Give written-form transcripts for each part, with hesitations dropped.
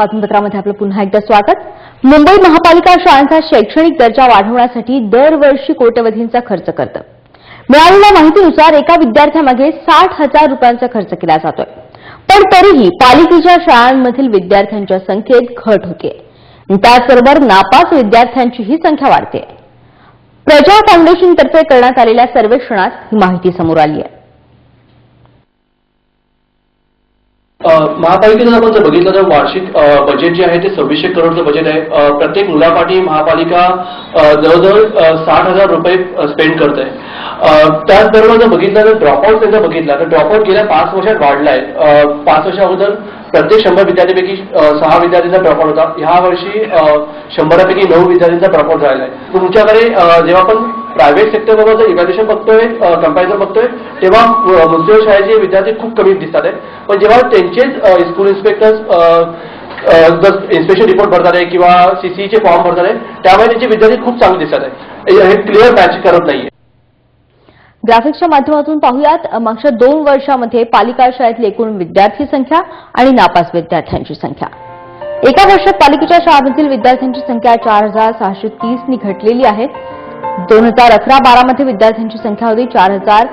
बातमीपत्रामध्ये आपलं पुन्हा एकदा स्वागत। मुंबई महापालिका शाळांचा शैक्षणिक दर्जा वाढवण्यासाठी दरवर्षी कोट्यवधींचा खर्च करते। मिळालेल्या माहितीनुसार एका विद्यार्थ्यामागे 60,000 रुपयांचा खर्च केला जातोय, पण तरीही पालिकेच्या शाळांमधील विद्यार्थ्यांच्या संख्येत घट होते। त्याचबरोबर नापास विद्यार्थ्यांचीही संख्या वाढते। प्रजा फाउंडेशनतर्फे करण्यात आलेल्या सर्वेक्षणात ही माहिती समोर आली आहे। महापालिकेचं आपण जर बघितलं तर वार्षिक बजेट जे आहे ते 2600 करोडचं बजेट आहे। प्रत्येक मुलापाठी महापालिका जवळजवळ 60,000 रुपये स्पेंड करते। त्याचबरोबर जर बघितलं तर ड्रॉपआउट जर बघितला तर ड्रॉपआउट गेल्या 5 वर्षात वाढलाय। 5 वर्षा अगोदर प्रत्येक 100 विद्यार्थ्यांपैकी 6 विद्यार्थ्यांचा ड्रॉपआउट होता। ह्या वर्षी 100 पैकी 9 विद्यार्थ्यांचा ड्रॉपआउट झालेला आहे। तुमच्याकडे जेव्हा आपण प्रायव्हेट सेक्टरबरोबर जर इव्हॅल्युएशन बघतोय, कंपॅरिझन बघतोय, तेव्हा म्युनिसिपल शाळेचे विद्यार्थी खूप कमी दिसतात आहे। पण जेव्हा त्यांचेच स्कूल इन्स्पेक्टर्स इन्स्पेक्शन रिपोर्ट भरतात आहे किंवा सीसीचे फॉर्म भरतात आहे, त्यामुळे त्यांचे विद्यार्थी खूप चांगले दिसतात आहे। हे क्लिअर मॅच करत नाहीये। ग्राफिक्सच्या माध्यमातून पाहूयात मागच्या 2 वर्षांमध्ये पालिका शाळेतली एकूण विद्यार्थी संख्या आणि नापास विद्यार्थ्यांची संख्या। एका वर्षात पालिकेच्या शाळांमधील विद्यार्थ्यांची संख्या 4,630 नी घटलेली आहे। 2011-12 मध्ये विद्यार्थ्यांची संख्या होती 4,000।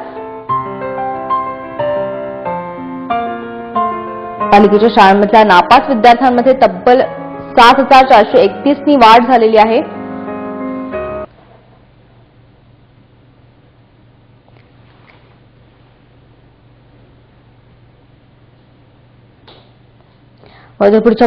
पालिकेच्या शाळांमधल्या नापास विद्यार्थ्यांमध्ये तब्बल 7,431 नी वाढ झालेली आहे। पुढच्या